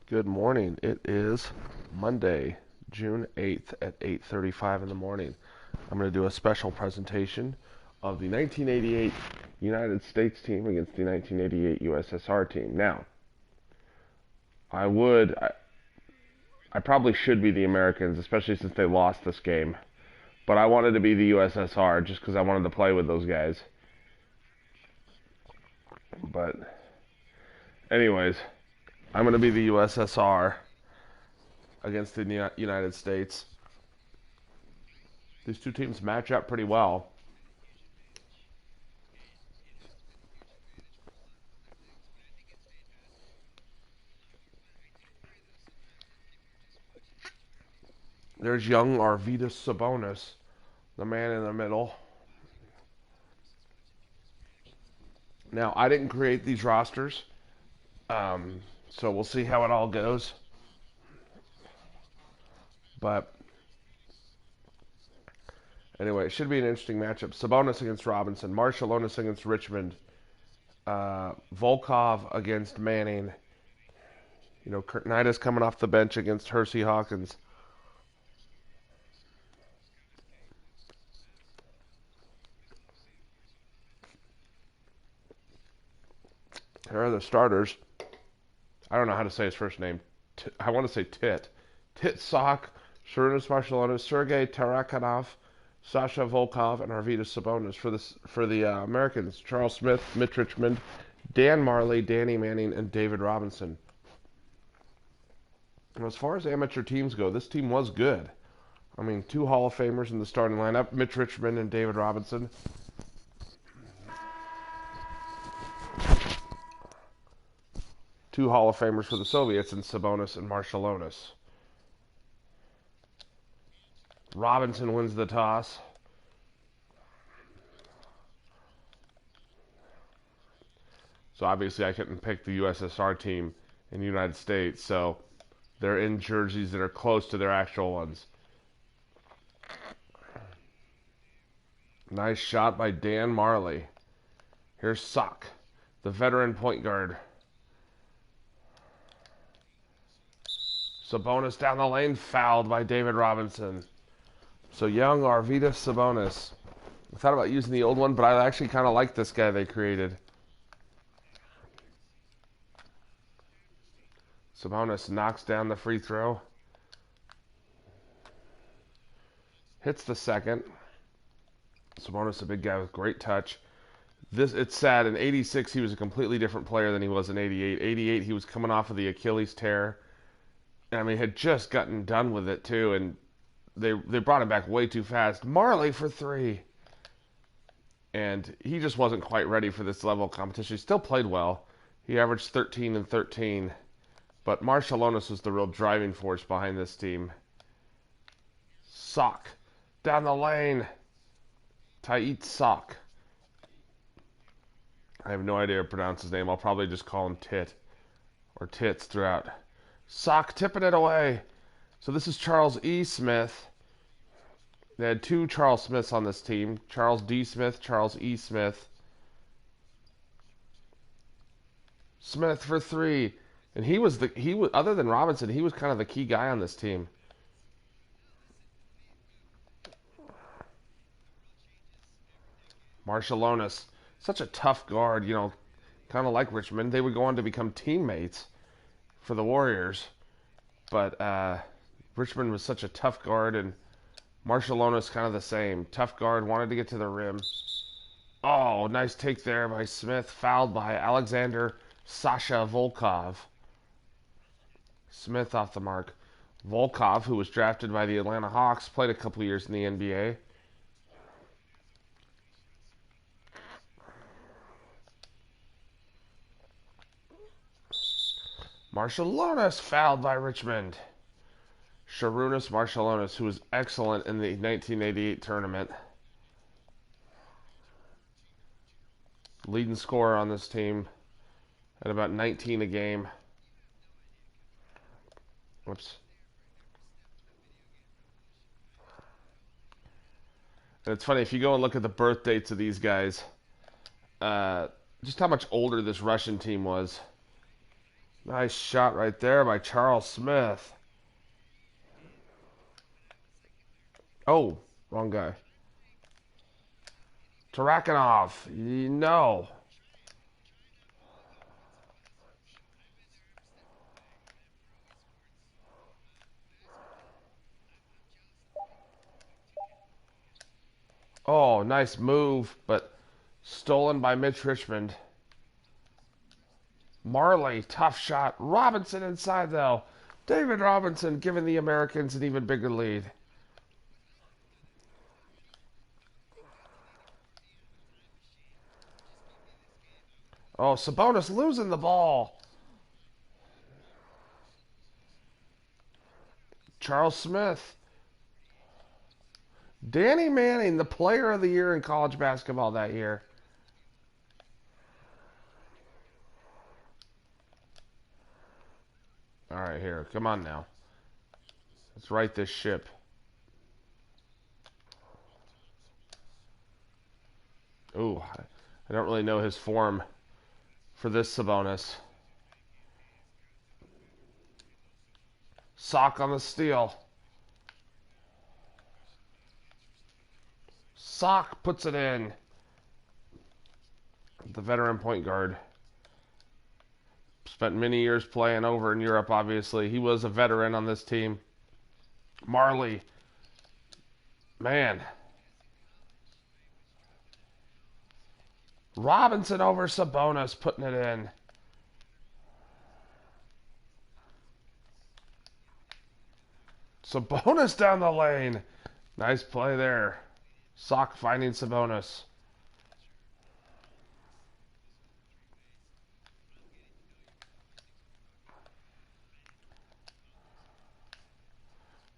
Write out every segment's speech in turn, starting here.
Good morning. It is Monday, June 8th at 8:35 in the morning. I'm going to do a special presentation of the 1988 United States team against the 1988 USSR team. Now, I would I probably should be the Americans, especially since they lost this game, but I wanted to be the USSR just cuz I wanted to play with those guys. But anyways, I'm going to be the USSR against the United States. These two teams match up pretty well. There's young Arvydas Sabonis, the man in the middle. Now, I didn't create these rosters, so we'll see how it all goes. But anyway, it should be an interesting matchup. Sabonis against Robinson, Marshallonis against Richmond, Volkov against Manning. You know, Kurtnitis coming off the bench against Hersey Hawkins. Here are the starters. I don't know how to say his first name. I want to say Tit. Tit Sock, Sharunas Marshallonis, Sergei Tarakanov, Sasha Volkov, and Arvydas Sabonis. For the Americans, Charles Smith, Mitch Richmond, Dan Marley, Danny Manning, and David Robinson. And as far as amateur teams go, this team was good. I mean, two Hall of Famers in the starting lineup, Mitch Richmond and David Robinson. Two Hall of Famers for the Soviets in Sabonis and Marshallonis. Robinson wins the toss. So obviously I couldn't pick the USSR team in the United States, so they're in jerseys that are close to their actual ones. Nice shot by Dan Marley. Here's Sock, the veteran point guard. Sabonis down the lane, fouled by David Robinson. So young Arvydas Sabonis. I thought about using the old one, but I actually kind of like this guy they created. Sabonis knocks down the free throw. Hits the second. Sabonis, a big guy with great touch. It's sad. In '86, he was a completely different player than he was in '88. '88, he was coming off of the Achilles tear. I mean, had just gotten done with it too, and they brought him back way too fast. Marley for three, and he just wasn't quite ready for this level of competition. He still played well. He averaged 13 and 13, but Marshallonis was the real driving force behind this team. Sock down the lane. Tait Sock. I have no idea how to pronounce his name. I'll probably just call him Tit or Tits throughout. Sock tipping it away. So this is Charles E. Smith. They had two Charles Smiths on this team. Charles D. Smith, Charles E. Smith. Smith for three. And he was other than Robinson, he was kind of the key guy on this team. Marshallonis, such a tough guard, you know, kind of like Richmond. They would go on to become teammates for the Warriors. But Richmond was such a tough guard, and Marshallonis kind of the same. Tough guard, wanted to get to the rim. Oh, nice take there by Smith. Fouled by Alexander Sasha Volkov. Smith off the mark. Volkov, who was drafted by the Atlanta Hawks, played a couple years in the NBA. Marshallonis fouled by Richmond. Sharunas Marshallonis, who was excellent in the 1988 tournament. Leading scorer on this team at about 19 a game. Whoops. And it's funny, if you go and look at the birth dates of these guys, just how much older this Russian team was. Nice shot right there by Charles Smith. Oh, wrong guy. Tarakanov. No. Oh, nice move, but stolen by Mitch Richmond. Marley, tough shot. Robinson inside, though. David Robinson giving the Americans an even bigger lead. Oh, Sabonis losing the ball. Charles Smith. Danny Manning, the player of the year in college basketball that year. All right, here. Come on now. Let's right this ship. Ooh, I don't really know his form for this Sabonis. Sock on the steal. Sock puts it in. The veteran point guard. Spent many years playing over in Europe, obviously. He was a veteran on this team. Marley. Man. Robinson over Sabonis putting it in. Sabonis down the lane. Nice play there. Sock finding Sabonis.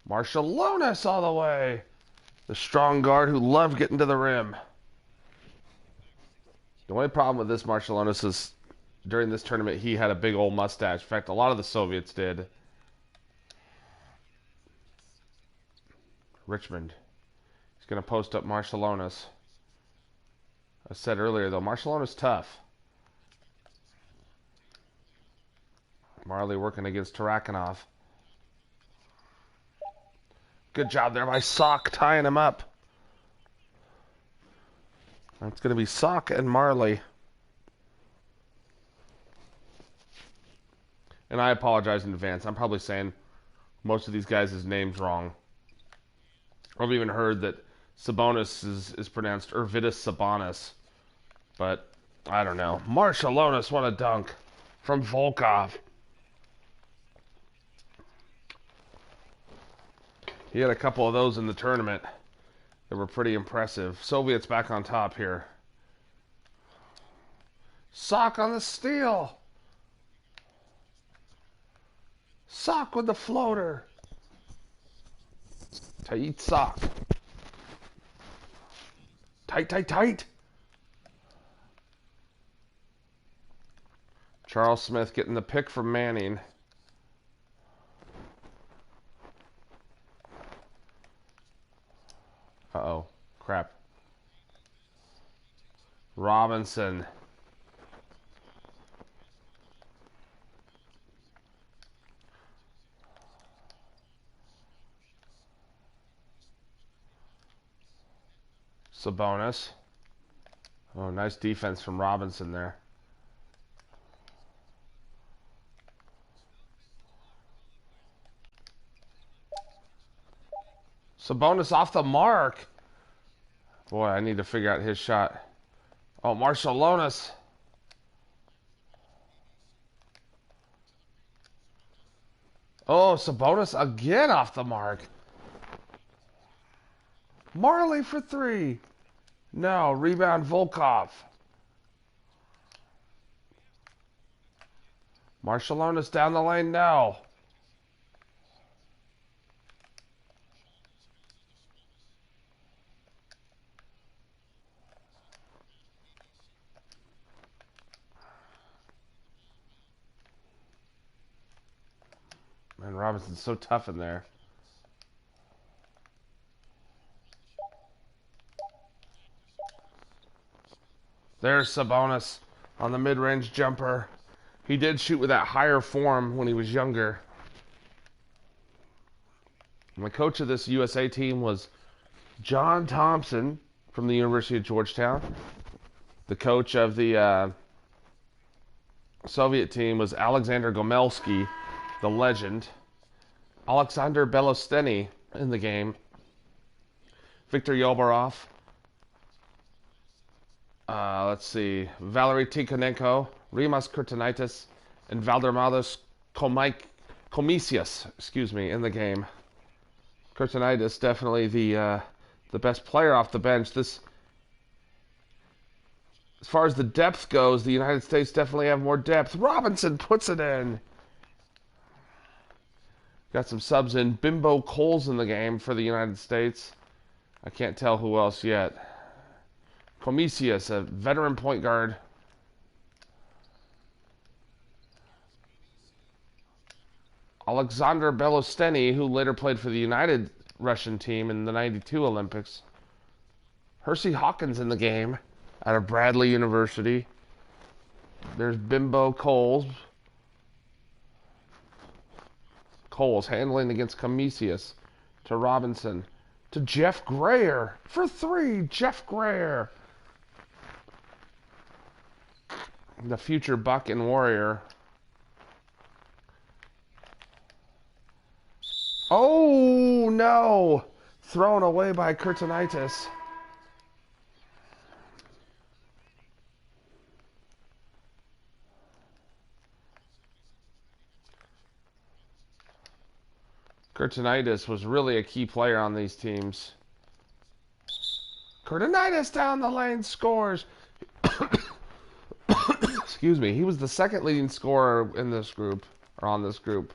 Marciulionis all the way. The strong guard who loved getting to the rim. The only problem with this Marciulionis is during this tournament he had a big old mustache. In fact, a lot of the Soviets did. Richmond. He's going to post up Marciulionis. I said earlier, though, Marciulionis tough. Marley working against Tarakanov. Good job there by Sock tying him up. It's going to be Sock and Marley. And I apologize in advance. I'm probably saying most of these guys' names wrong. I've even heard that Sabonis is pronounced Urvitas Sabonis. But I don't know. Marciulionis, what a dunk from Volkov. He had a couple of those in the tournament that were pretty impressive. Soviets back on top here. Sock on the steal. Sock with the floater. Tight Sock. Tight, tight, tight. Charles Smith getting the pick from Manning. Uh-oh. Crap. Robinson. Sabonis. Oh, nice defense from Robinson there. Sabonis off the mark. Boy, I need to figure out his shot. Oh, Marciulionis. Oh, Sabonis again off the mark. Marley for three. No, rebound Volkov. Marciulionis down the lane now. Man, Robinson's so tough in there. There's Sabonis on the mid-range jumper. He did shoot with that higher form when he was younger. And the coach of this USA team was John Thompson from the University of Georgetown. The coach of the Soviet team was Alexander Gomelsky, the legend. Alexander Belosteny in the game. Victor Yobarov. Let's see. Valery Tikhonenko, Rimas Kurtanaitis, and Valdermados Komisius, in the game. Kurtanaitis definitely the best player off the bench. This, as far as the depth goes, the United States definitely have more depth. Robinson puts it in. Got some subs in. Bimbo Cole's in the game for the United States. I can't tell who else yet. Komisius, a veteran point guard. Alexander Belosteny, who later played for the United Russian team in the '92 Olympics. Hersey Hawkins in the game out of Bradley University. There's Bimbo Coles. Coles handling against Komisius to Robinson to Jeff Grayer for three. Jeff Grayer, the future Buck and Warrior. Oh no! Thrown away by Kurtanaitis. Kurtanaitis was really a key player on these teams. Kurtanaitis down the lane scores. Excuse me. He was the second leading scorer in this group, or on this group.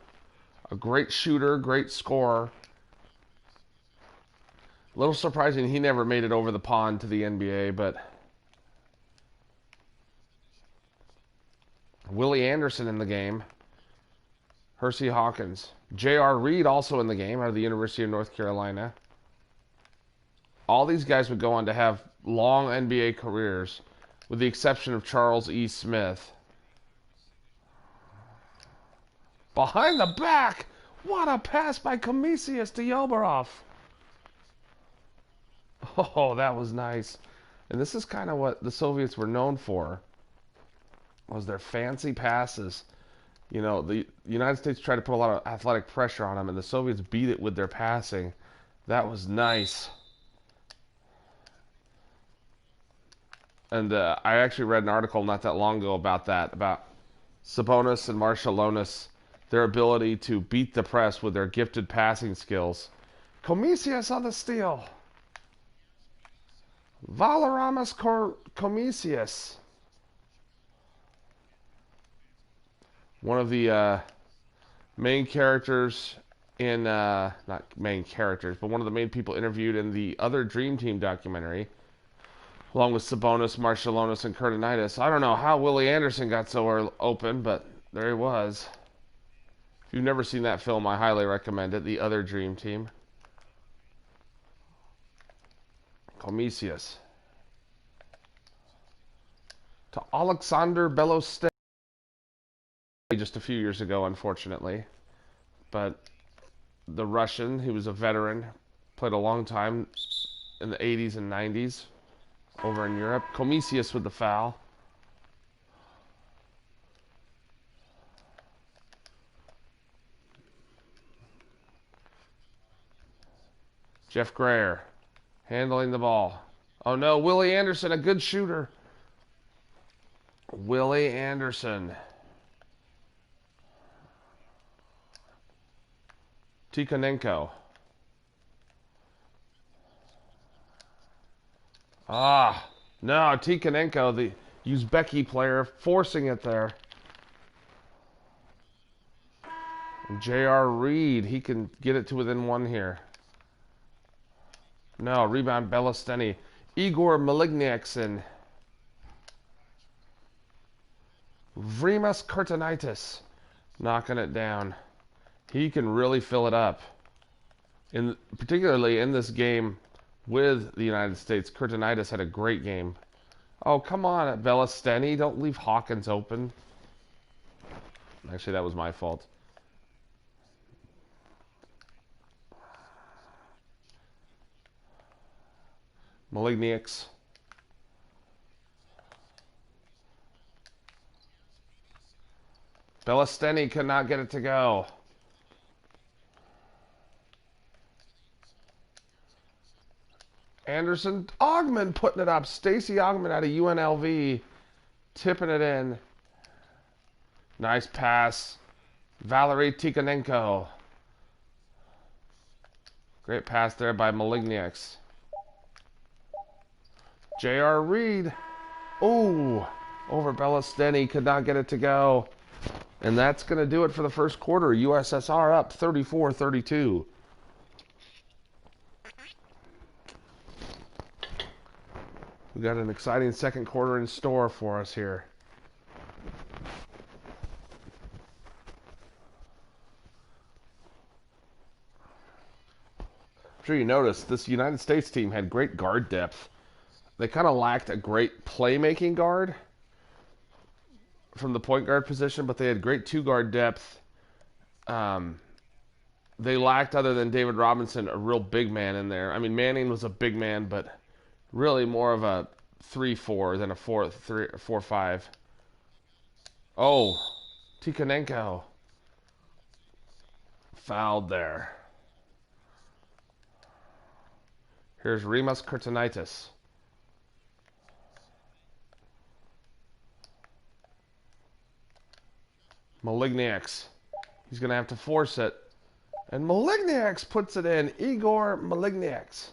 A great shooter, great scorer. A little surprising he never made it over the pond to the NBA, but Willie Anderson in the game. Hersey Hawkins. J.R. Reed also in the game out of the University of North Carolina. All these guys would go on to have long NBA careers, with the exception of Charles E. Smith. Behind the back! What a pass by Komisius to Yobarov. Oh, that was nice. And this is kind of what the Soviets were known for, was their fancy passes. You know, the United States tried to put a lot of athletic pressure on them, and the Soviets beat it with their passing. That was nice. And I actually read an article not that long ago about that, about Sabonis and Marshallonis, their ability to beat the press with their gifted passing skills. Komisius on the steal. Valeramas Komisius. One of the main characters in, not main characters, but one of the main people interviewed in the other Dream Team documentary, along with Sabonis, Marshallonis, and Kurtanaitis. I don't know how Willie Anderson got so open, but there he was. If you've never seen that film, I highly recommend it. The Other Dream Team. Komisius. To Alexander Belosteny. Just a few years ago, unfortunately. But the Russian, who was a veteran, played a long time in the 80s and 90s over in Europe. Komisius with the foul. Jeff Grayer handling the ball. Oh no, Willie Anderson, a good shooter. Willie Anderson. Tikhonenko. Ah, no, Tikhonenko, the Uzbeki player, forcing it there. J.R. Reed, he can get it to within one here. No, rebound Belosteny. Igor Maligniaksin. Rimas Kurtanaitis knocking it down. He can really fill it up. Particularly in this game with the United States, Kurtanaitis had a great game. Oh, come on, Belosteny. Don't leave Hawkins open. Actually, that was my fault. Maligniacs. Bellasteni could not get it to go. Anderson. Ogman putting it up. Stacy Ogman out of UNLV. Tipping it in. Nice pass. Valerie Tikhonenko. Great pass there by Maligniacs. J.R. Reed. Oh, over Bellasteni. Could not get it to go. And that's going to do it for the first quarter. USSR up 34-32. We got an exciting second quarter in store for us here. I'm sure you noticed this United States team had great guard depth. They kind of lacked a great playmaking guard from the point guard position, but they had great two-guard depth. They lacked, other than David Robinson, a real big man in there. I mean, Manning was a big man, but really more of a 3-4 than a 4-5. Oh, Tikhonenko fouled there. Here's Rimas Kurtanitis. Maligniacs. He's going to have to force it. And Maligniacs puts it in. Igor Maligniacs.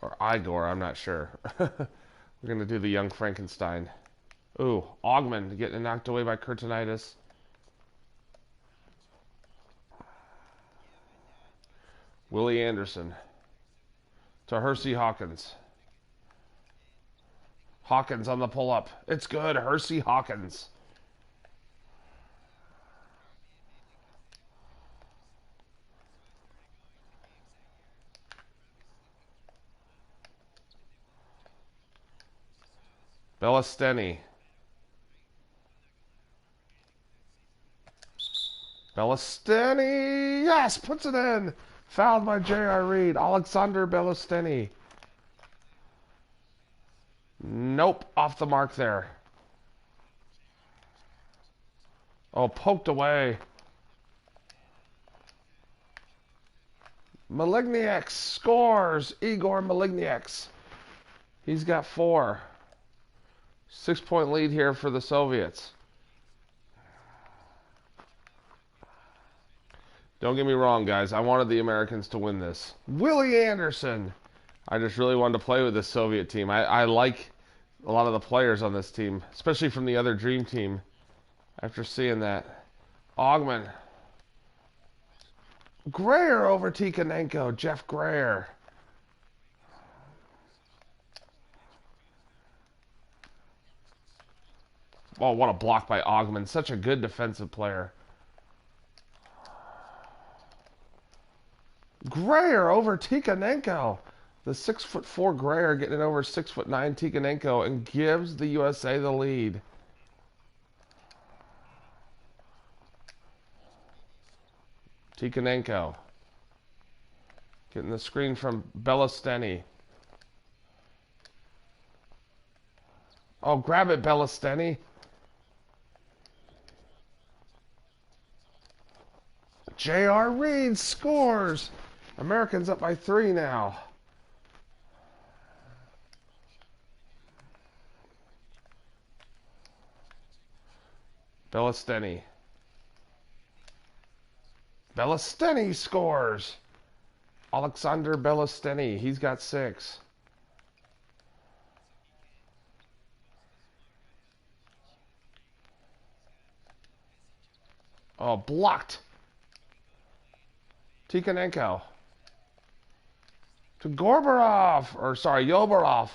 Or Igor, I'm not sure. We're going to do the young Frankenstein. Ooh, Ogman getting knocked away by Kurtanitis. Willie Anderson. To Hersey Hawkins. Hawkins on the pull-up. It's good. Hersey Hawkins. Bellasteni. Bellasteni! Yes! Puts it in! Fouled by J.R. Reed. Alexander Bellasteni. Nope. Off the mark there. Oh, poked away. Maligniacs scores. Igor Maligniacs. He's got 4. 6-point lead here for the Soviets. Don't get me wrong, guys. I wanted the Americans to win this. Willie Anderson. I just really wanted to play with this Soviet team. I like a lot of the players on this team, especially from the other Dream Team. After seeing that. Ogman. Greer over Tikhonenko. Jeff Greer. Oh, what a block by Ogman. Such a good defensive player. Greer over Tikhonenko. The 6'4" Greer getting it over 6'9" Tikhonenko and gives the USA the lead. Tikhonenko. Getting the screen from Bellasteni. Oh, grab it, Bellasteni. J.R. Reed scores. Americans up by 3 now. Bellasteni. Bellasteni scores. Alexander Bellasteni. He's got 6. Oh, blocked. Tikhonenko. To Yobarov.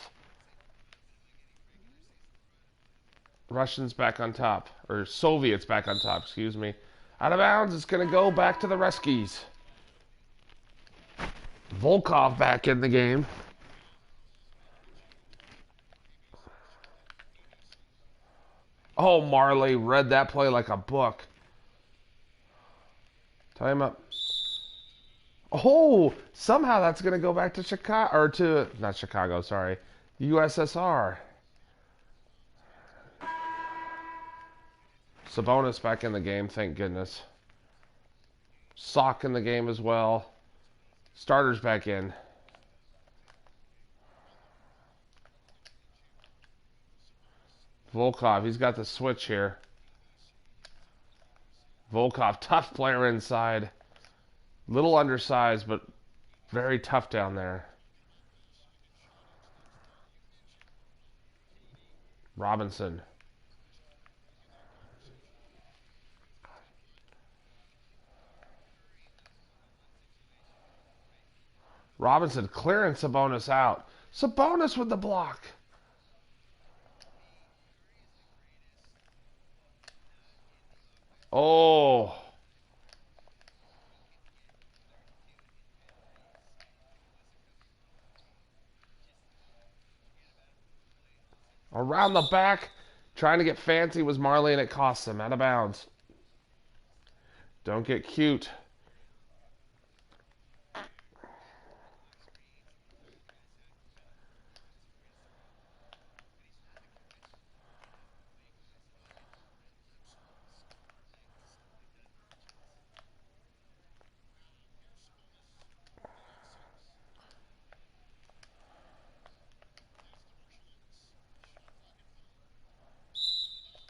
Russians back on top. Or Soviets back on top, excuse me. Out of bounds. It's going to go back to the Ruskies. Volkov back in the game. Oh, Marley read that play like a book. Time up. Oh, somehow that's going to go back to Chicago, or to, not Chicago, sorry, USSR. Sabonis back in the game, thank goodness. Sock in the game as well. Starters back in. Volkov, he's got the switch here. Volkov, tough player inside. Little undersized, but very tough down there. Robinson. Robinson clearing Sabonis out. Sabonis with the block. Oh. Around the back. Trying to get fancy was Marley, and it costs him. Out of bounds. Don't get cute.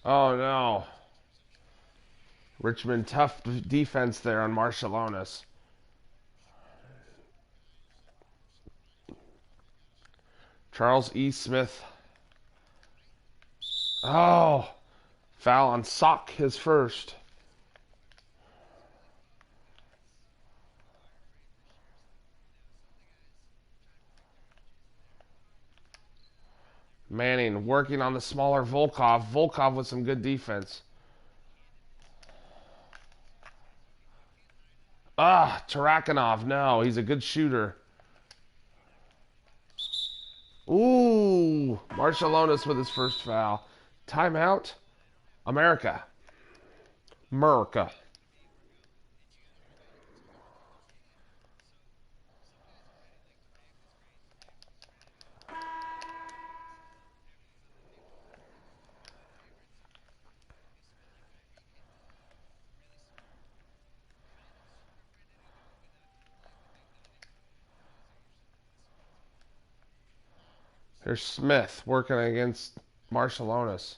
Oh no. Richmond, tough defense there on Marshallonis. Charles E. Smith. Oh. Foul on Sock, his first. Manning working on the smaller Volkov. Volkov with some good defense. Tarakanov. No, he's a good shooter. Ooh, Marshallonis with his first foul. Timeout. America. America. Here's Smith working against Marshallonis.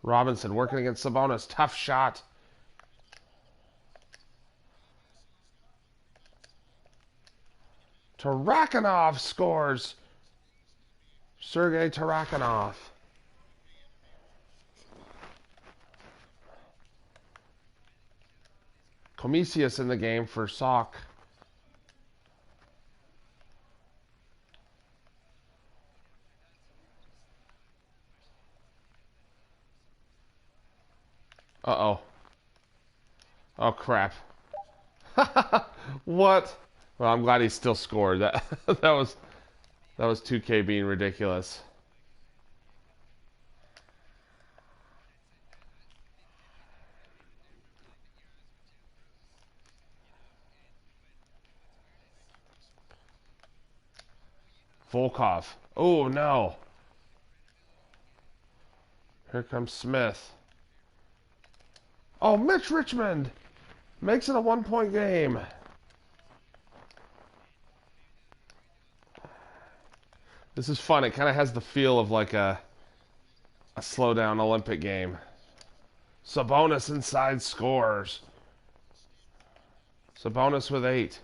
Robinson working against Sabonis. Tough shot. Tarakanov scores. Sergei Tarakanov. Komisius in the game for Sock. Uh-oh. Oh, crap. What? Well, I'm glad he still scored. That was 2K being ridiculous. Volkov. Oh, no. Here comes Smith. Oh, Mitch Richmond makes it a 1-point game. This is fun. It kind of has the feel of like a slow-down Olympic game. Sabonis inside scores. Sabonis with 8.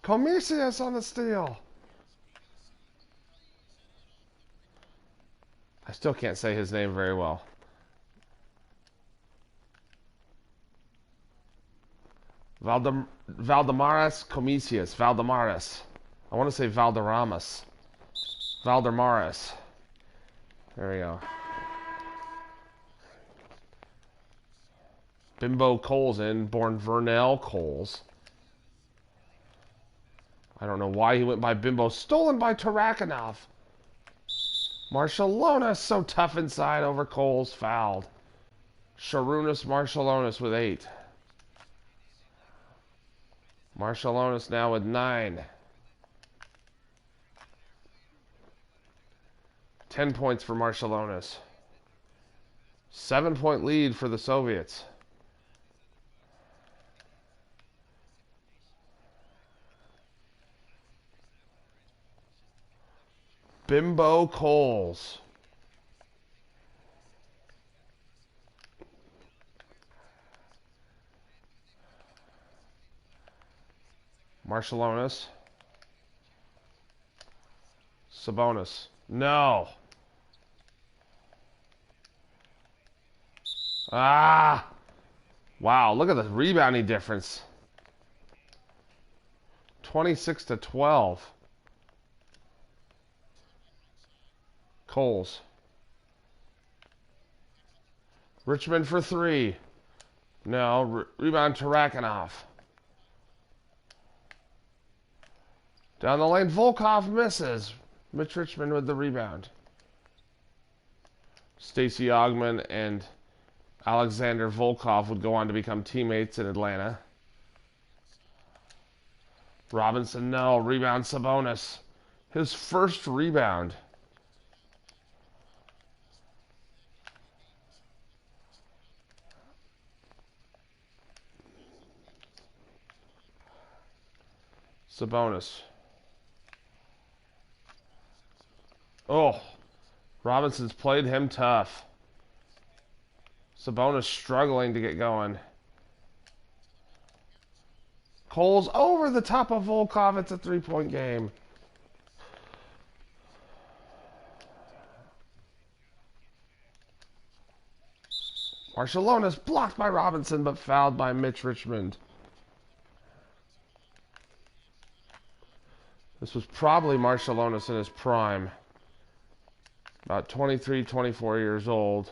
Komisius on the steal. I still can't say his name very well. Valdemaras Komisius. Valdemaras. I want to say Valderramas. Valdemaras. There we go. Bimbo Coles in, born Vernell Coles. I don't know why he went by Bimbo. Stolen by Tarakanov. Marshallonis so tough inside over Coles. Fouled. Sharunas Marshallonis with 8. Marshallonis now with 9. 10 points for Marshallonis. 7-point lead for the Soviets. Bimbo Coles. Marshallonis. Sabonis. No. Ah. Wow, look at the rebounding difference. 26-12. Coles. Richmond for 3. No. Rebound to Rakhinoff. Down the lane, Volkov misses. Mitch Richmond with the rebound. Stacey Augmon and Alexander Volkov would go on to become teammates in Atlanta. Robinson, no. Rebound, Sabonis. His first rebound. Sabonis. Oh, Robinson's played him tough. Sabonis struggling to get going. Coles over the top of Volkov. It's a 3-point game. Marshallonis blocked by Robinson but fouled by Mitch Richmond. This was probably Marshallonis in his prime. About 23, 24 years old.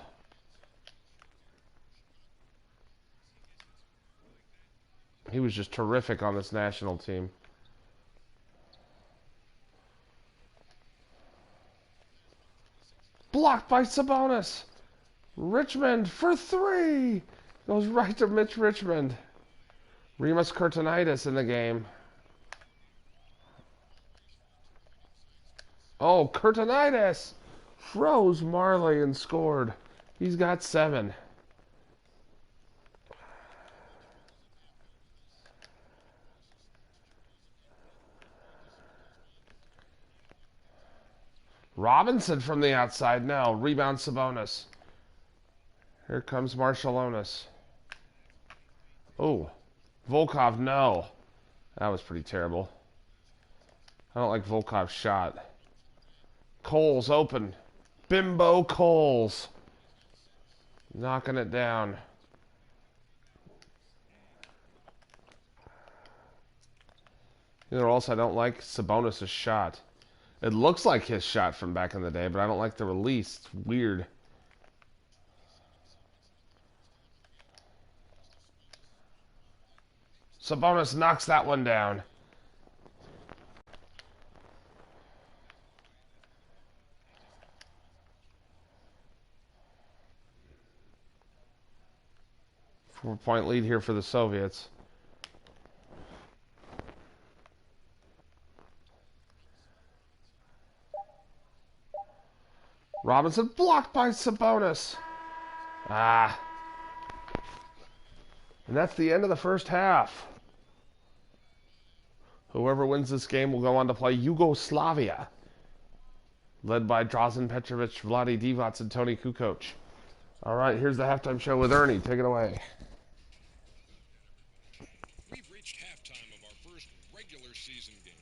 He was just terrific on this national team. Blocked by Sabonis. Richmond for 3. Goes right to Mitch Richmond. Rimas Kurtinitis in the game. Oh, Kurtinitis froze Marley and scored. He's got 7. Robinson from the outside. No. Rebound Sabonis. Here comes Marshallonis. Oh. Volkov, no. That was pretty terrible. I don't like Volkov's shot. Coles open. Bimbo Coles. Knocking it down. You know what else I don't like? Sabonis' shot. It looks like his shot from back in the day, but I don't like the release. It's weird. Sabonis knocks that one down. Four-point lead here for the Soviets. Robinson blocked by Sabonis. Ah. And that's the end of the first half. Whoever wins this game will go on to play Yugoslavia, led by Drazen Petrovic, Vlade Divac, and Tony Kukoc. All right, here's the halftime show with Ernie. Take it away. We've reached halftime of our first regular season game.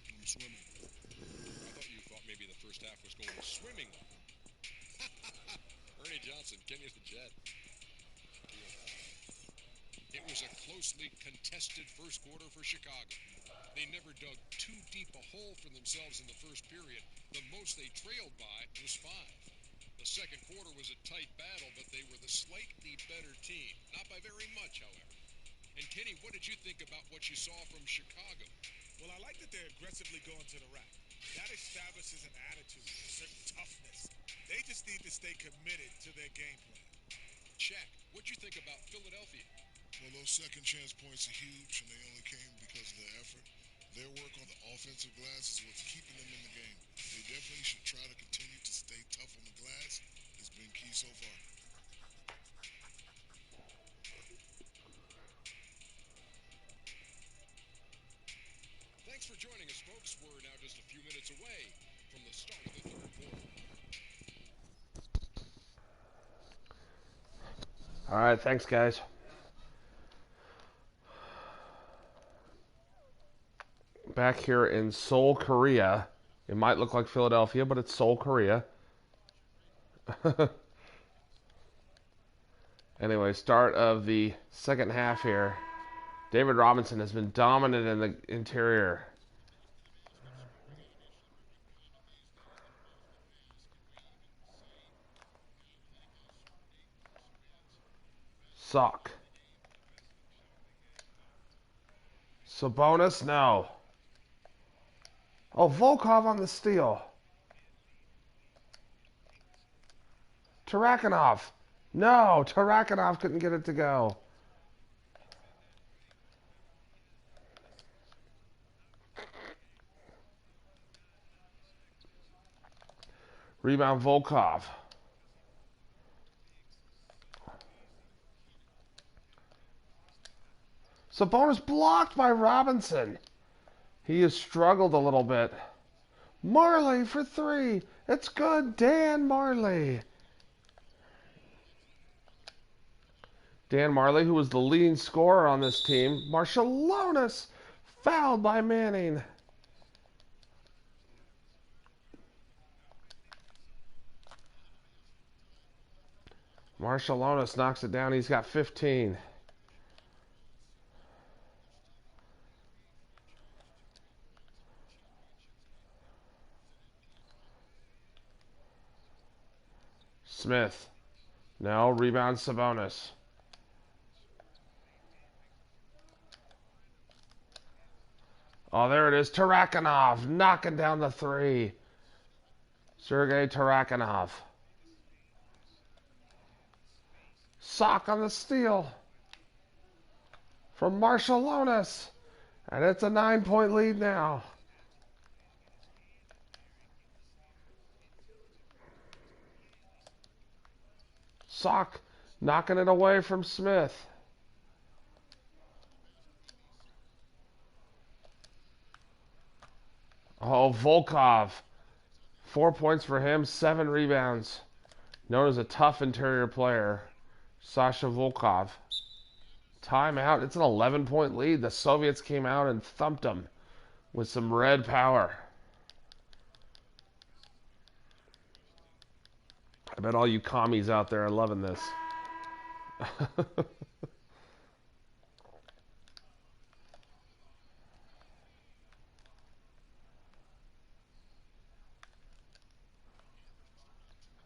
I'm swimming. I thought maybe the first half was going swimming. Ernie Johnson, Kenya's the Jet. It was a closely contested first quarter for Chicago. They never dug too deep a hole for themselves in the first period. The most they trailed by was 5. The second quarter was a tight battle, but they were the slightly better team. Not by very much, however. And Kenny, what did you think about what you saw from Chicago? Well, I like that they're aggressively going to the rack. That establishes an attitude, a certain toughness. They just need to stay committed to their game plan. Shaq, what'd you think about Philadelphia? Well, those second chance points are huge, and they only came because of their effort. Their work on the offensive glass is what's keeping them in the game. They definitely should try to continue to stay tough on the glass. It's been key so far. Thanks for joining us, folks. We're now just a few minutes away from the start of the third quarter. All right, thanks, guys. Back here in Seoul, Korea. It might look like Philadelphia, but it's Seoul, Korea. Anyway, start of the second half here. David Robinson has been dominant in the interior. Sock. Sabonis, no. Oh, Volkov on the steal. Tarakanov. No, Tarakanov couldn't get it to go. Rebound Volkov. Sabonis blocked by Robinson. He has struggled a little bit. Marley for three. It's good, Dan Marley. Dan Marley, who was the leading scorer on this team. Marciulionis fouled by Manning. Marciulionis knocks it down. He's got 15. Smith. No, rebound Sabonis. Oh, there it is. Tarakanov knocking down the three. Sergei Tarakanov. Sock on the steal from Marciulionis. And it's a 9-point lead now. Sock knocking it away from Smith. Oh, Volkov. 4 points for him, 7 rebounds. Known as a tough interior player, Sasha Volkov. Timeout. It's an 11-point lead. The Soviets came out and thumped them with some red power. I bet all you commies out there are loving this.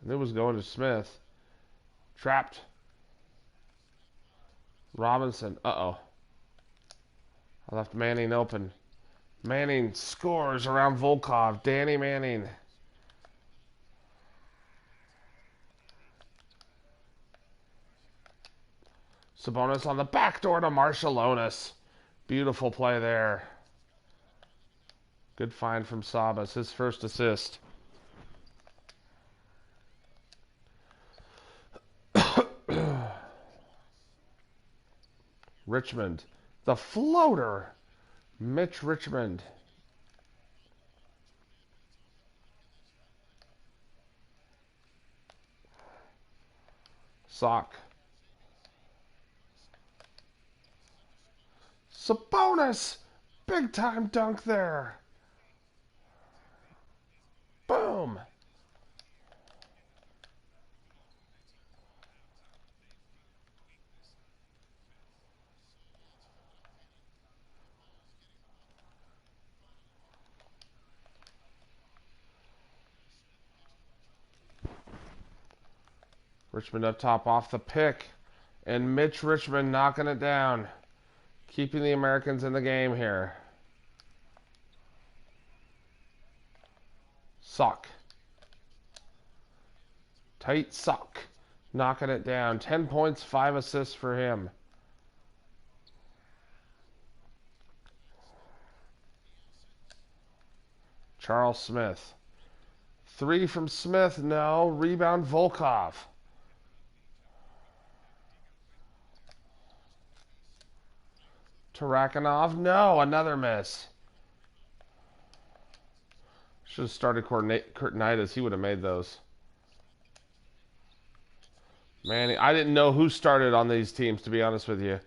And it was going to Smith. Trapped. Robinson. Uh-oh. I left Manning open. Manning scores around Volkov. Danny Manning. Sabonis on the back door to Marciulionis. Beautiful play there. Good find from Sabas. His first assist. Richmond. The floater. Mitch Richmond. Sock. Sabonis! Big time dunk there. Boom! Richmond up top off the pick. And Mitch Richmond knocking it down. Keeping the Americans in the game here. Sock. Tight sock. Knocking it down. 10 points, 5 assists for him. Charles Smith. 3 from Smith. No. Rebound Volkov. Tarakanov. No. Another miss. Should have started Kurtnitis. He would have made those. Man, I didn't know who started on these teams, to be honest with you.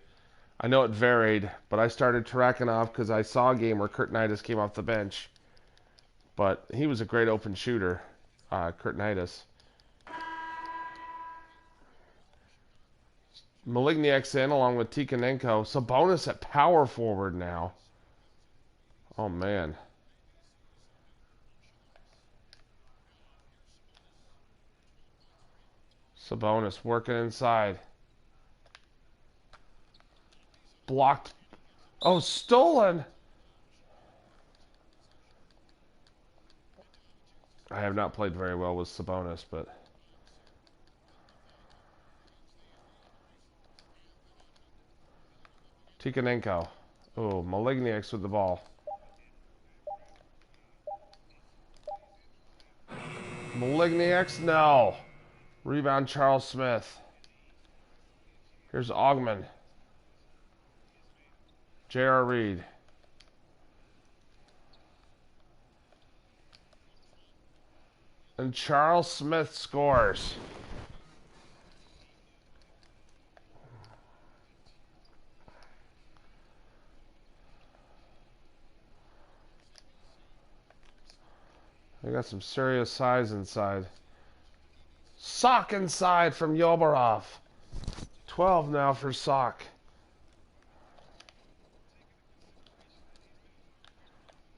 I know it varied, but I started Tarakanov because I saw a game where Kurtnitis came off the bench. But he was a great open shooter, Kurtnitis. Maligniak's in along with Tikhonenko. Sabonis at power forward now. Oh, man. Sabonis working inside. Blocked. Oh, stolen. I have not played very well with Sabonis, but... Tikhonenko. Oh, Maligniak's with the ball. Maligniak's? No. Rebound Charles Smith. Here's Augman. J.R. Reed. And Charles Smith scores. They got some serious size inside. Sock inside from Yobarov. 12 now for Sock.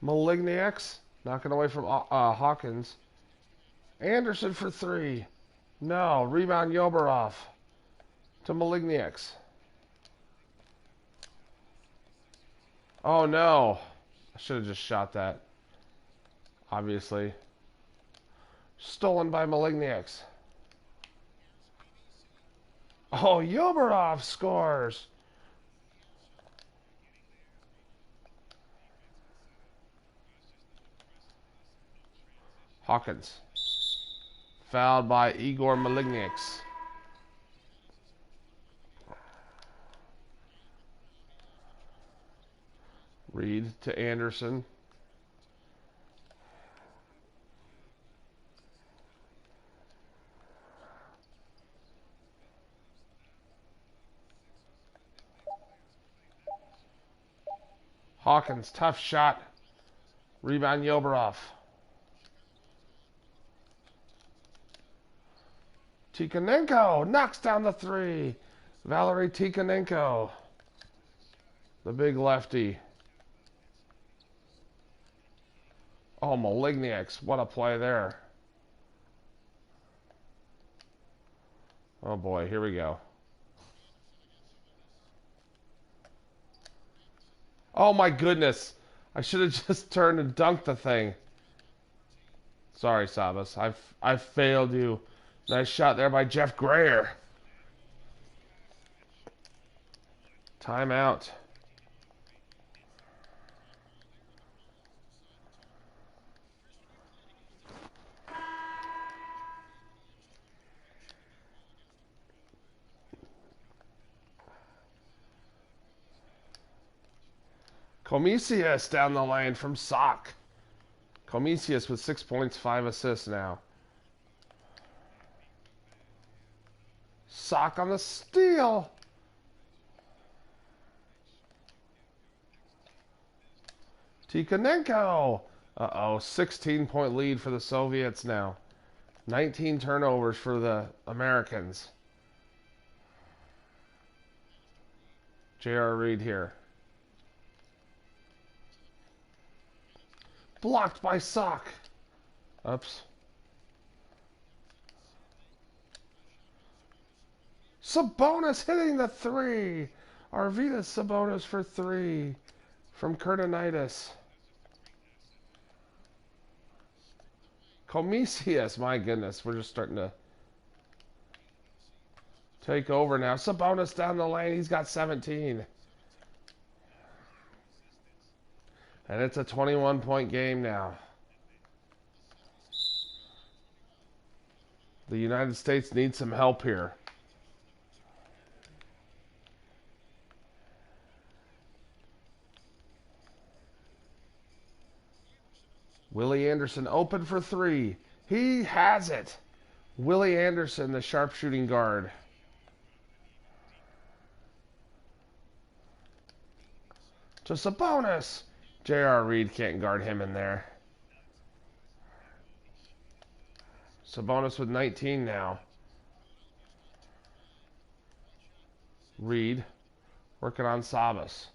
Maligniaks knocking away from Hawkins. Anderson for 3. No. Rebound Yobarov to Maligniaks. Oh no. I should have just shot that. Obviously. Stolen by Maligniaks. Oh, Yobarov scores. Hawkins. Fouled by Igor Maligniaks. Reed to Anderson. Hawkins, tough shot. Rebound Yobarov. Tikhonenko knocks down the 3. Valery Tikhonenko. The big lefty. Oh, Maligniaks. What a play there. Oh boy, here we go. Oh my goodness. I should have just turned and dunked the thing. Sorry, Sabas. I've failed you. Nice shot there by Jeff Grayer. Timeout. Comisius down the lane from Sock. Comisius with 6 points, 5 assists now. Sock on the steal. Tikhonenko. Uh-oh, 16-point lead for the Soviets now. 19 turnovers for the Americans. J.R. Reed here. Blocked by Sock. Oops. Sabonis hitting the 3. Arvydas Sabonis for 3 from Kurtinitis. Comisius, my goodness, we're just starting to take over now. Sabonis down the lane, he's got 17. And it's a 21-point game now. The United States needs some help here. Willie Anderson open for 3. He has it. Willie Anderson, the sharpshooting guard. To Sabonis. J.R. Reed can't guard him in there. Sabonis with 19 now. Reed working on Sabas.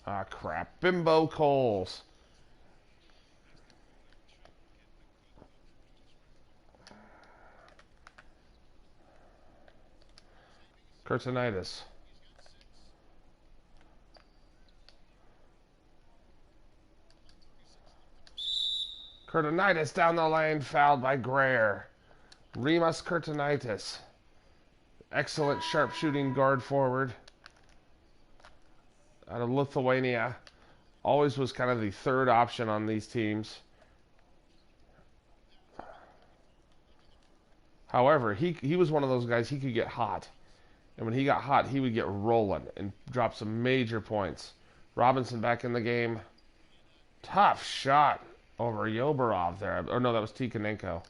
Ah, crap. Bimbo Coles. Kurtinitis. Kurtinitis down the lane, fouled by Greer. Rimas Kurtinitis. Excellent sharpshooting guard forward. Out of Lithuania. Always was kind of the third option on these teams. However, he was one of those guys, he could get hot. And when he got hot, he would get rolling and drop some major points. Robinson back in the game. Tough shot over Yobarov there. Or no, that was Tikhonenko.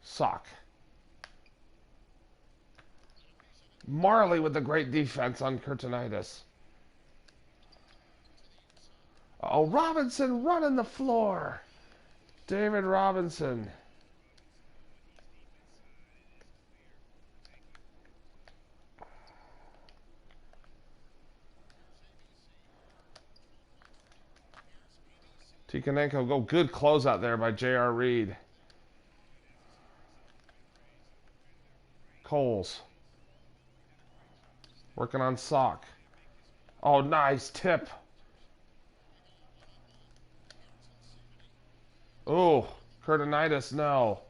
Sock. Marley with the great defense on Kurtinitis. Oh, Robinson running the floor. David Robinson. Tikhonenko, go good closeout there by J.R. Reed. Coles. Working on Sock. Oh, nice tip. Oh, Kurtinitis, no.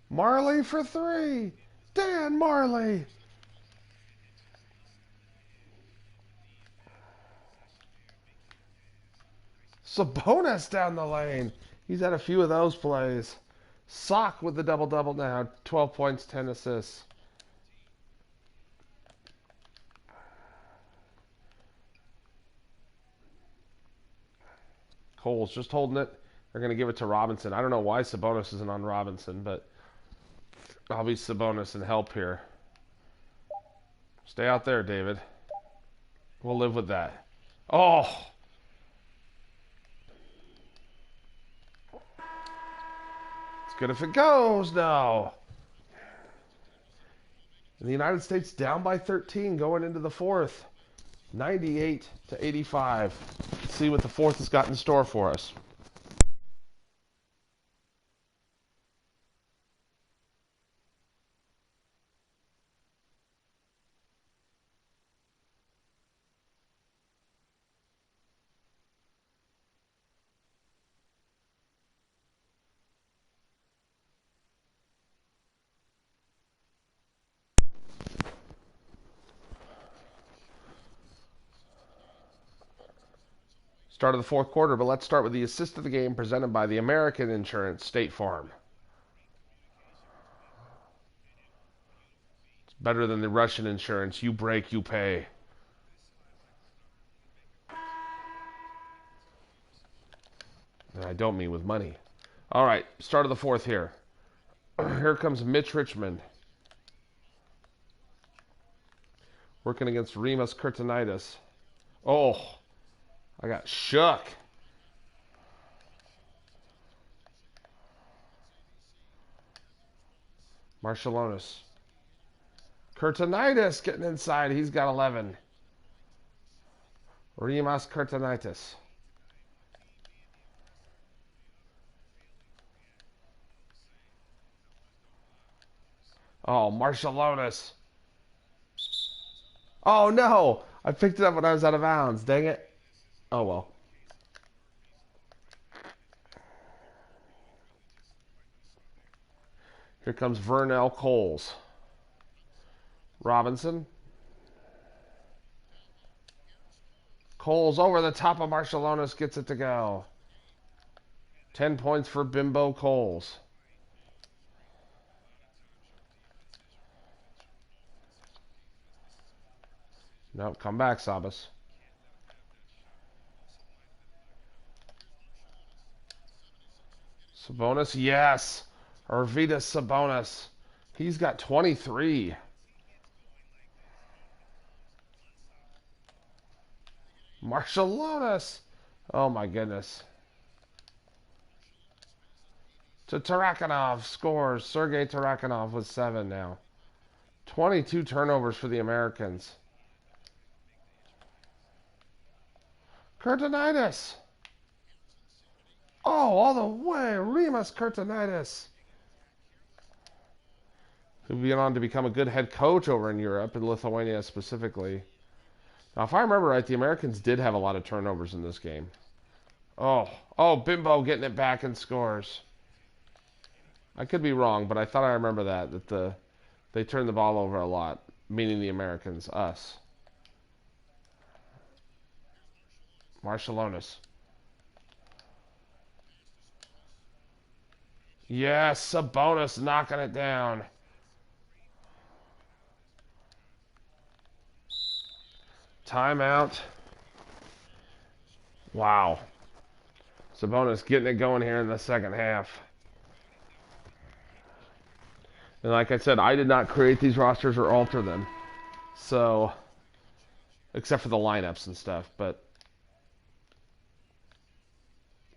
Marley for 3. Dan Marley. Sabonis down the lane. He's had a few of those plays. Sock with the double-double now. 12 points, 10 assists. Cole's just holding it. They're going to give it to Robinson. I don't know why Sabonis isn't on Robinson, but I'll be Sabonis and help here. Stay out there, David. We'll live with that. Oh! It's good if it goes. No. And the United States down by 13 going into the fourth. 98-85. Let's see what the fourth has got in store for us. Start of the fourth quarter, but let's start with the assist of the game presented by the American Insurance State Farm. It's better than the Russian insurance. You break, you pay. And I don't mean with money. All right, start of the fourth here. Here comes Mitch Richmond. Working against Rimas Kurtinitis. Oh, I got shook. Marshallonis. Kurtinitis getting inside. He's got 11. Rimas Kurtinitis. Oh, Marshalonis. Oh, no. I picked it up when I was out of bounds. Dang it. Oh, well. Here comes Vernell Coles. Robinson. Coles over the top of Marshalonis gets it to go. 10 points for Bimbo Coles. Nope, come back, Sabas. Sabonis, yes. Arvydas Sabonis. He's got 23. Marshalonis. Oh, my goodness. To Tarakanov scores. Sergei Tarakanov with 7 now. 22 turnovers for the Americans. Kurtanitis. Oh, all the way. Rimas Kurtanitis. Who went on to become a good head coach over in Europe, in Lithuania specifically. Now, if I remember right, the Americans did have a lot of turnovers in this game. Oh, Bimbo getting it back and scores. I could be wrong, but I thought I remember that they turned the ball over a lot, meaning the Americans, us. Marshalonis. Yes, Sabonis knocking it down. Timeout. Wow. Sabonis getting it going here in the second half. And like I said, I did not create these rosters or alter them. So, except for the lineups and stuff. But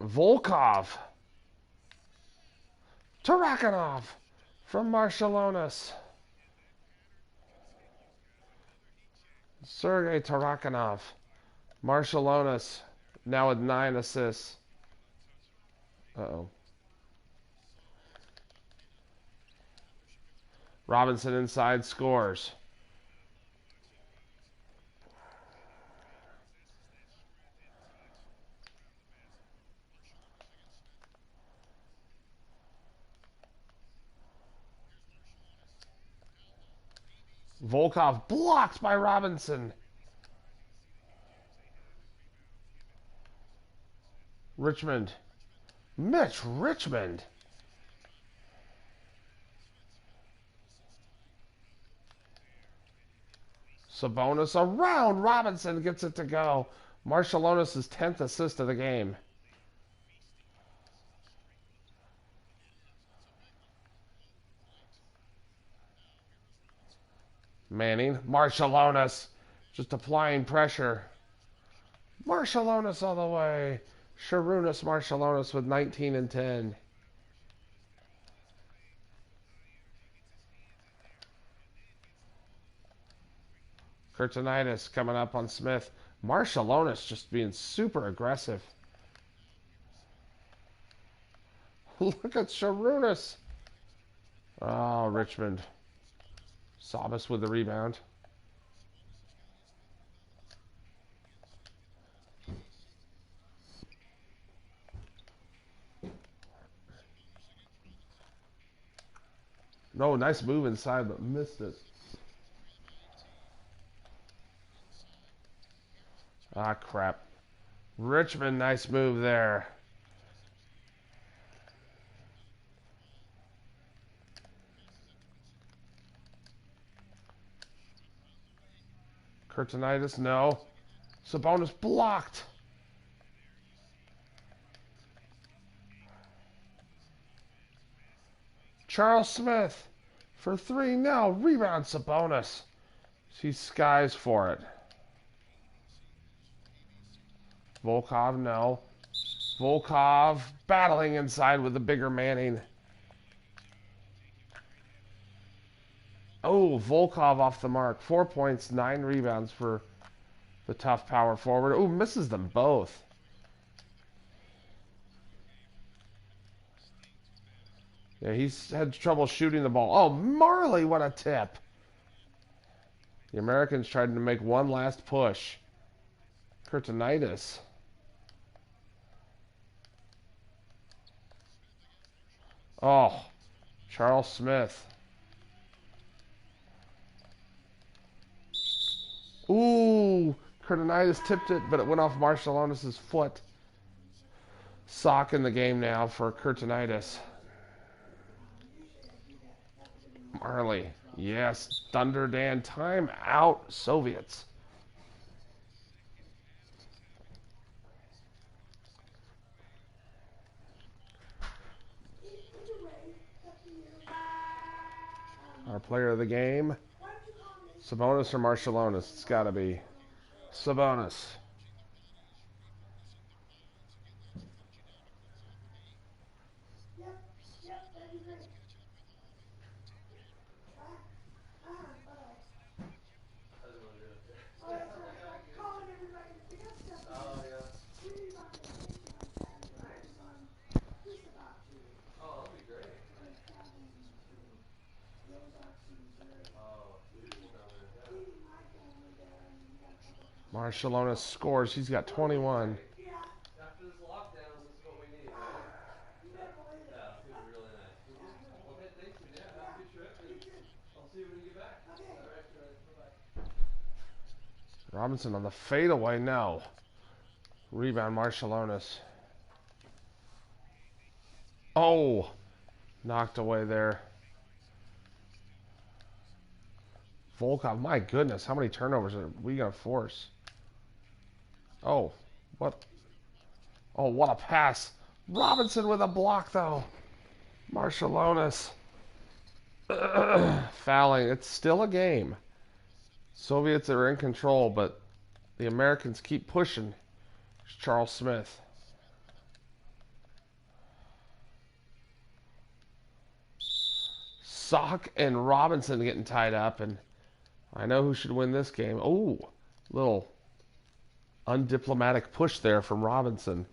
Volkov. Tarakanov from Marshalonis. Sergei Tarakanov. Marshalonis now with 9 assists. Uh-oh. Robinson inside scores. Volkov blocked by Robinson. Richmond. Mitch Richmond. Sabonis around. Robinson gets it to go. Marshalonis' 10th assist of the game. Manning. Marshalonis just applying pressure. Marshalonis all the way. Sharunas Marshalonis with 19 and 10. Kurtanitis coming up on Smith. Marshalonis just being super aggressive. Look at Sharunas. Oh, Richmond. Sabas with the rebound. No, nice move inside, but missed it. Ah, crap. Richmond, nice move there. Kurtanitis, no. Sabonis blocked. Charles Smith for 3. No. Rebound Sabonis. He skies for it. Volkov, no. Volkov battling inside with the bigger Manning. Oh, Volkov off the mark. 4 points, 9 rebounds for the tough power forward. Oh, misses them both. Yeah, he's had trouble shooting the ball. Oh, Marley, what a tip. The Americans tried to make one last push. Curtinitis. Oh, Charles Smith. Ooh, Curtinitis tipped it, but it went off Marciulionis' foot. Sock in the game now for Curtinitis. Marley. Yes, Thunder Dan. Time out, Soviets. Our player of the game. Sabonis or Marciulionis? It's got to be Sabonis. Marciulionis scores. He's got 21. After this lockdown, this is what we need, right? Yeah, it's gonna be really nice. Okay, thanks, man. Yeah, have a good trip, and I'll see you when you get back. All right, bye-bye. Robinson on the fadeaway. No. Rebound, Marciulionis. Oh, knocked away there. Volkov, my goodness, how many turnovers are we going to force? Oh, what? Oh, what a pass. Robinson with a block, though. Marciulionis. Fouling. It's still a game. Soviets are in control, but the Americans keep pushing. It's Charles Smith. Sock and Robinson getting tied up, and I know who should win this game. Oh, little undiplomatic push there from Robinson.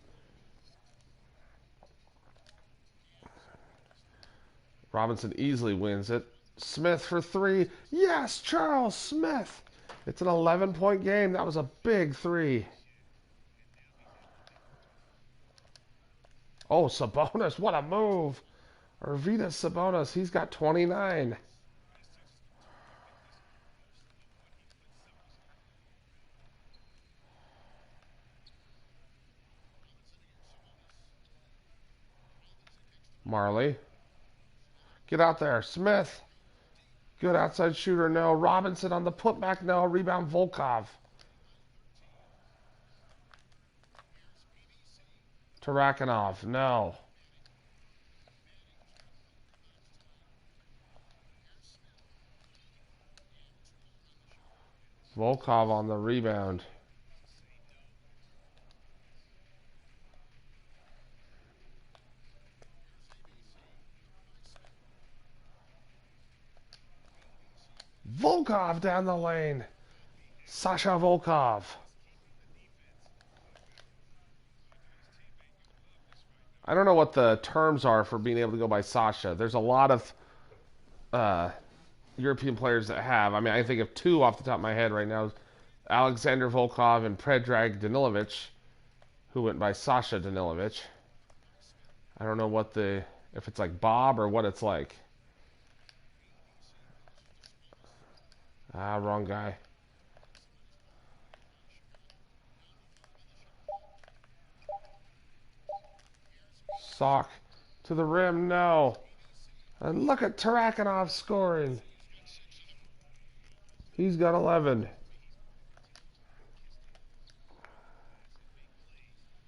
Robinson easily wins it. Smith for three. Yes, Charles Smith. It's an 11-point game. That was a big three. Oh, Sabonis, what a move. Arvydas Sabonis, he's got 29. Marley. Get out there. Smith. Good outside shooter, no. Robinson on the putback, no. Rebound, Volkov. Tarakanov, no. Volkov on the rebound. Volkov down the lane. Sasha Volkov. I don't know what the terms are for being able to go by Sasha. There's a lot of European players that have. I mean, I think of two off the top of my head right now. Alexander Volkov and Predrag Danilovic, who went by Sasha Danilovic. I don't know what if it's like Bob or what it's like. Ah, wrong guy. Sock to the rim, no. And look at Tarakanov scoring. He's got 11.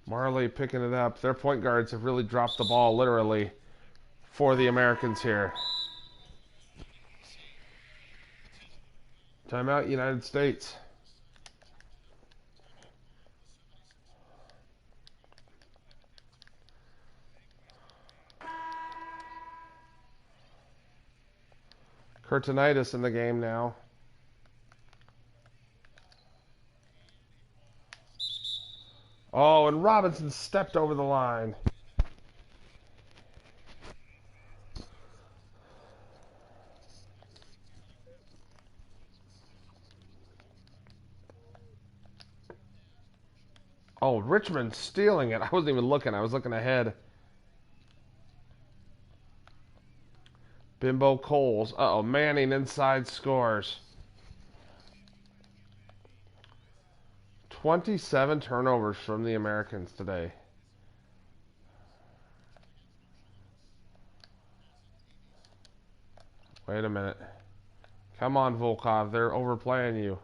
Marley picking it up. Their point guards have really dropped the ball, literally, for the Americans here. Timeout, United States. Curtinitis in the game now. Oh, and Robinson stepped over the line. Oh, Richmond stealing it. I wasn't even looking. I was looking ahead. Bimbo Coles. Uh-oh, Manning inside scores. 27 turnovers from the Americans today. Wait a minute. Come on, Volkov. They're overplaying you.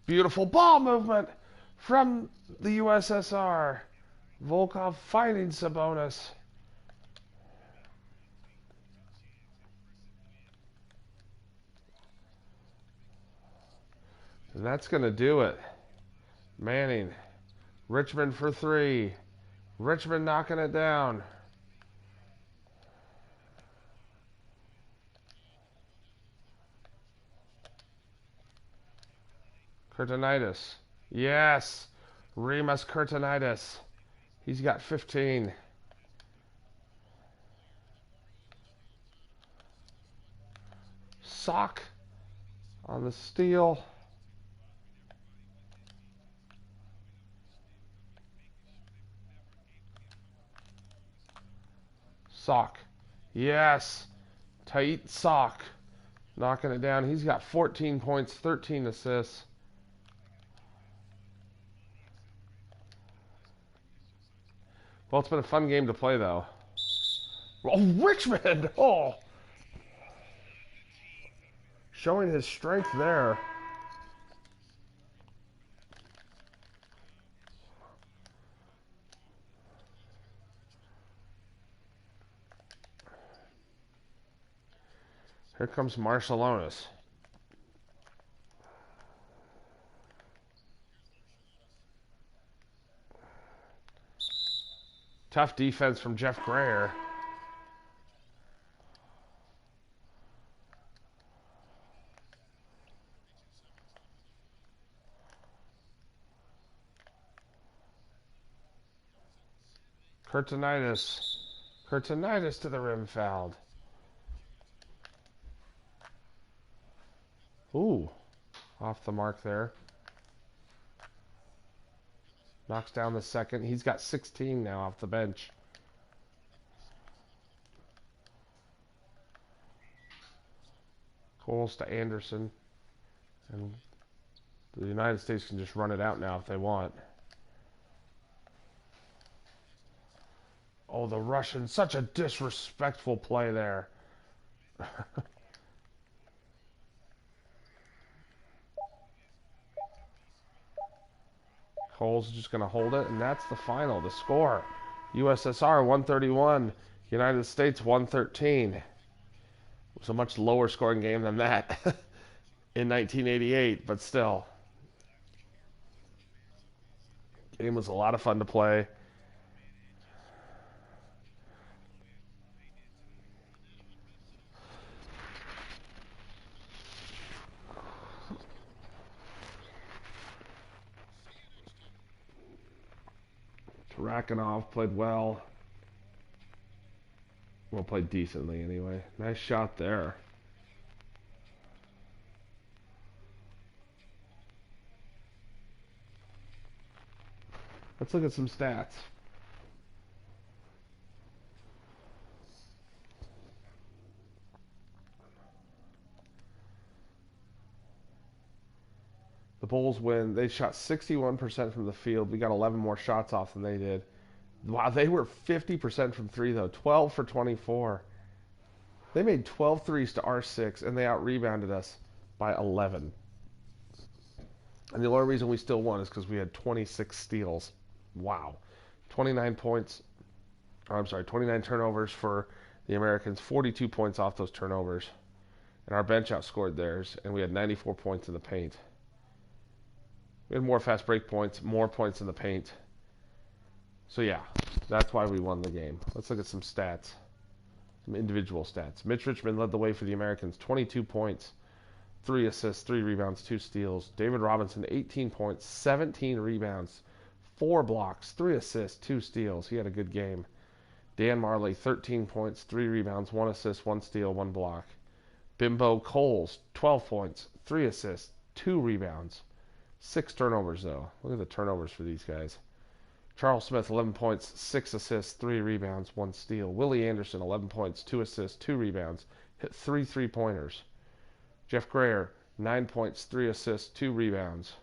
Beautiful ball movement from the USSR. Volkov fighting Sabonis. And that's going to do it. Manning. Richmond for three. Richmond knocking it down. Kurtanitis. Yes. Remus Kurtanitis. He's got 15. Sock on the steal. Sock. Yes. Tight Sock. Knocking it down. He's got 14 points, 13 assists. Well, it's been a fun game to play, though. Oh, Richmond! Oh! Showing his strength there. Here comes Marcellonis. Tough defense from Jeff Grayer. Kurtanitis. Kurtanitis to the rim fouled. Ooh. Off the mark there. Knocks down the second. He's got 16 now off the bench. Coles to Anderson. And the United States can just run it out now if they want. Oh, the Russians. Such a disrespectful play there. Coles is just going to hold it, and that's the final. The score. USSR 131. United States 113. It was a much lower scoring game than that in 1988, but still. Game was a lot of fun to play. Rakinov played well. Well, played decently anyway. Nice shot there. Let's look at some stats. The Bulls win. They shot 61% from the field. We got 11 more shots off than they did. Wow, they were 50% from three, though. 12 for 24. They made 12 threes to our 6, and they out-rebounded us by 11. And the only reason we still won is because we had 26 steals. Wow. 29 points. Or, I'm sorry, 29 turnovers for the Americans. 42 points off those turnovers. And our bench outscored theirs, and we had 94 points in the paint. We had more fast break points, more points in the paint. So yeah, that's why we won the game. Let's look at some stats. Some individual stats. Mitch Richmond led the way for the Americans. 22 points, 3 assists, 3 rebounds, 2 steals. David Robinson, 18 points, 17 rebounds, 4 blocks, 3 assists, 2 steals. He had a good game. Dan Marley, 13 points, 3 rebounds, 1 assist, 1 steal, 1 block. Bimbo Coles, 12 points, 3 assists, 2 rebounds. 6 turnovers, though. Look at the turnovers for these guys. Charles Smith, 11 points, 6 assists, 3 rebounds, 1 steal. Willie Anderson, 11 points, 2 assists, 2 rebounds, hit 3 3-pointers. Jeff Grayer, 9 points, 3 assists, 2 rebounds.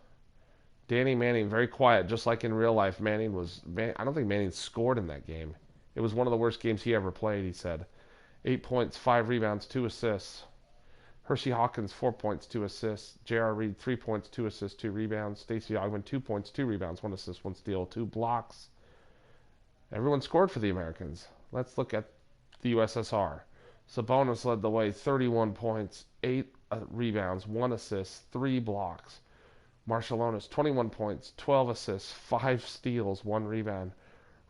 Danny Manning, very quiet, just like in real life. I don't think Manning scored in that game. It was one of the worst games he ever played, he said. 8 points, 5 rebounds, 2 assists. Hershey Hawkins, 4 points, 2 assists. J.R. Reed, 3 points, 2 assists, 2 rebounds. Stacey Augmon, 2 points, 2 rebounds, 1 assist, 1 steal, 2 blocks. Everyone scored for the Americans. Let's look at the USSR. Sabonis led the way, 31 points, 8 rebounds, 1 assist, 3 blocks. Marshallonis, 21 points, 12 assists, 5 steals, 1 rebound.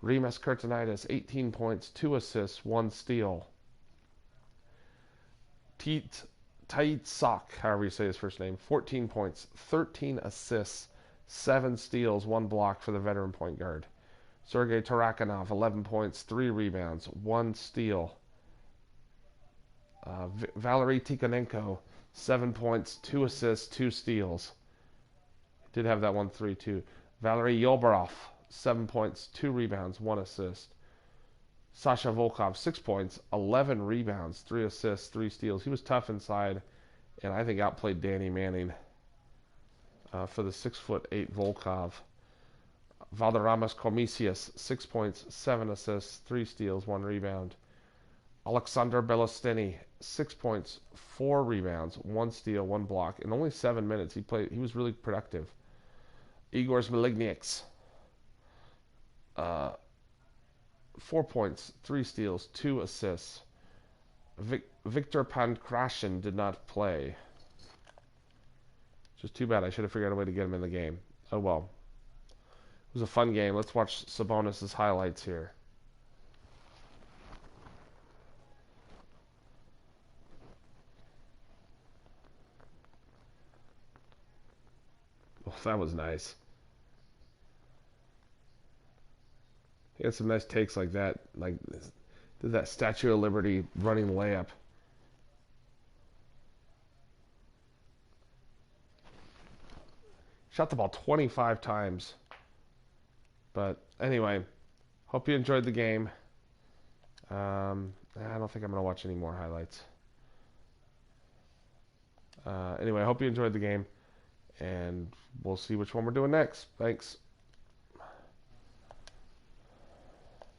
Rimas Kurtinitis, 18 points, 2 assists, 1 steal. Tait Sok, however you say his first name, 14 points, 13 assists, 7 steals, 1 block for the veteran point guard. Sergei Tarakanov, 11 points, 3 rebounds, 1 steal. Valery Tikhonenko, 7 points, 2 assists, 2 steals. Did have that 1-3 too. Valery Yolbarov, 7 points, 2 rebounds, 1 assist. Sasha Volkov, 6 points, 11 rebounds, 3 assists, 3 steals. He was tough inside, and I think outplayed Danny Manning for the 6'8" Volkov. Valderramas Komisius, 6 points, 7 assists, 3 steals, 1 rebound. Alexander Belosteny, 6 points, 4 rebounds, 1 steal, 1 block. In only 7 minutes, he was really productive. Igor Smelignieks, 4 points, 3 steals, 2 assists. Victor Pankrashin did not play. Just too bad. I should have figured out a way to get him in the game. Oh well. It was a fun game. Let's watch Sabonis' highlights here. Oh, that was nice. He had some nice takes like that. Like, did that Statue of Liberty running layup. Shot the ball 25 times. But anyway, hope you enjoyed the game. I don't think I'm going to watch any more highlights. Anyway, I hope you enjoyed the game. And we'll see which one we're doing next. Thanks.